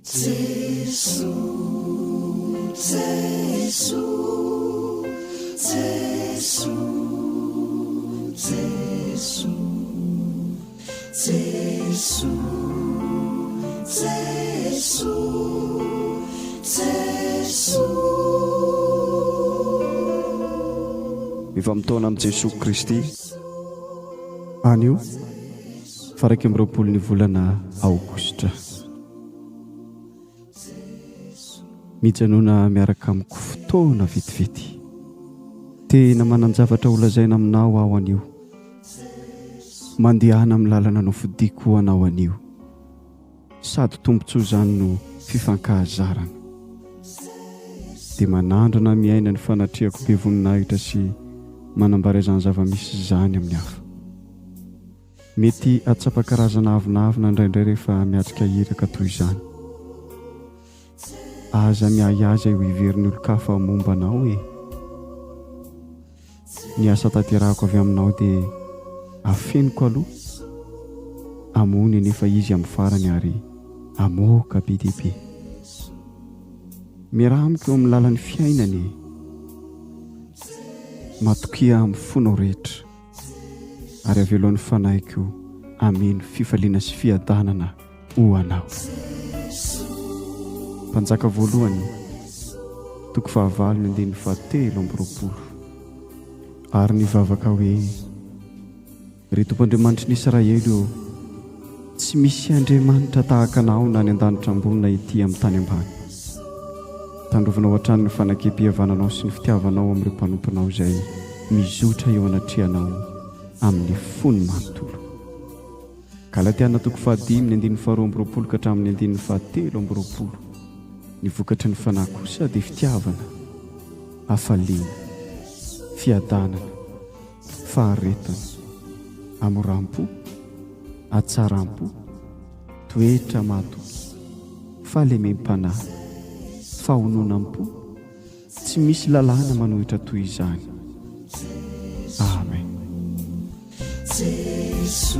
Jesu, Jesu, Jesu, Jesu, Jesu, Jesu, Jesu. Efa mitona amin'i Jesosy Kristy anio fa 20 volana aogositra. Mijanona miaraka amiko fotoana vetivety. Tena manan-javatra holazaina aminao aho anio. Mandehana amin'ny lalana nofidiko anao anio. Sady tombontsoa izany no fifankahazarana. Dia manandrana miaina ny fanatrehako be voninahitra sy manambara izany zava-misy izany amin'ny hafa. Mety atsapa-karazana avinavina indraindray rehefa miatrika hiraka toy izany. Aza miahiaza io hiverin'ny olo-kafa momba anao e. Ny asa tanterahako avy aminao dia afeniko aloha. Amony nefa izy amin'ny farany ary amoaka be dia be. Miramiko eo amin'ny lalan'ny fiainany. Matokia amin'ny fonao rehetra. Ary aveloan'ny fanahiko ameno fifaliana sy fiadanana ho anao. Mpanjaka voalohany 9:7 ary nivavaka hoe: ry Tompon'Andriamanitry ny Israely, tsy misy Andriamanitra tahaka anao na ny an-danitra ambony na ety amin'ny tany ambany. Tandrovinao hatrany ny fanakempihavananao sy ny fitiavanao amin'ireo mpanomponao izay mizotra eo anatrehanao amin'ny fony manontolo. Galatiana 5:2 ka hatramin'ny 7:20. Ny vokatry ny fanahy kosa dia fitiavana, hafaliana, fiadanana, faharetana, amoram-po, hatsaram-po, toetra matoky, fahalemem-panahy, fahononam-po. Tsy misy lalàna manohitra toy izany. Amen. Jesu.